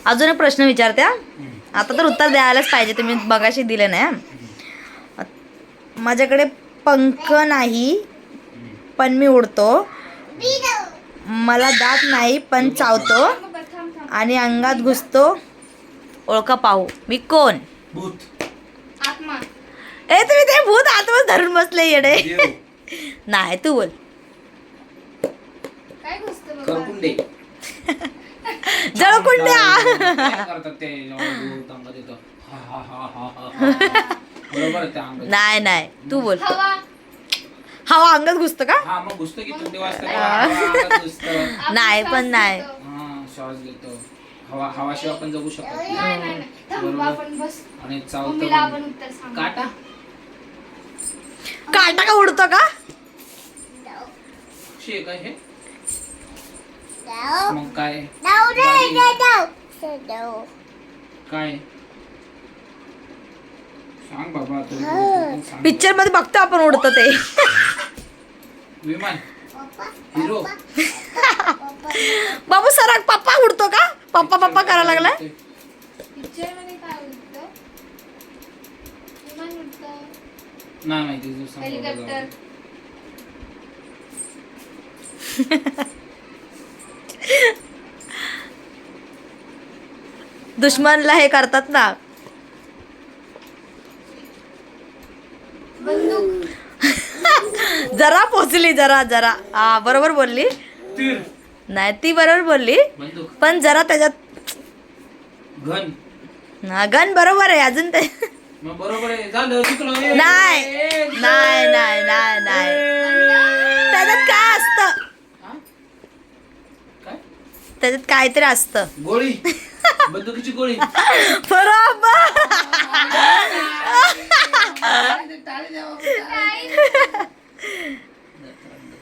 अजून एक प्रश्न विचारते हा. आता तर उत्तर द्यायलाच पाहिजे, तुम्ही मगाशी दिले नाही हा. माझ्याकडे पंख नाही पण मी उडतो, मला दात नाही पण चावतो आणि अंगात घुसतो, ओळखा पाहू मी कोण? भूत. आत्मा. ए तुम्ही ते भूत आतमध्ये धरून बसले येडे. नाही तू बोल. काय घुसतं बाबा? करकुंडे. जळकुंड्या. काय करतात ते जेव्हा भूत अंगात येतं? हा, हा, हा, हा, हा, हा. बरोबर आहे, त्या अंगात. नाही नाही तू बोल. हवा. हवा अंगात घुसतं का? हा मग घुसतं की थंडी वाजता तेव्हा हवा अंगात घुसतं. आपण नाही, श्वास पण नाही. घेतो. हा श्वास घेतो. हवाशिवाय आपण जगू शकत नाही नाही. नाही नाही. थांब, बरोबर. आपण बस. आणि चावतं मम्मीला पण. आपण उत्तर सांगू. काटा. काटा का उडतो का? खुशी आहे काय हे? मग काय? काय सांग बाबा तू सांग. पिक्चर मध्ये बघतो आपण उडतं ते. विमान. हिरो. बाबू सराग पप्पा उडतो का? पप्पा पप्पा करायला लागलाय. पिक्चरमध्ये काय उडतं? विमान उडतं. नाही माहिती तू सांग बाबा. हेलिकॉप्टर. दुश्मनला हे करतात ना. बंदूक. जरा पोचली, जरा जरा. हा बरोबर बोलली. तीर. नाही ती बरोबर बोलली बंदूक. पण जरा त्याच्यात घन. गन बरोबर आहे अजून ते. मग बरोबर आहे, झालं चुकलं. नाही नाही नाही नाही नाही. त्याच्यात काय असतं? हा? काय? त्याच्यात काहीतरी असतं. गोळी. बंदुकीची गोळी. बरोबर. टाळी द्या बाबा, टाळी.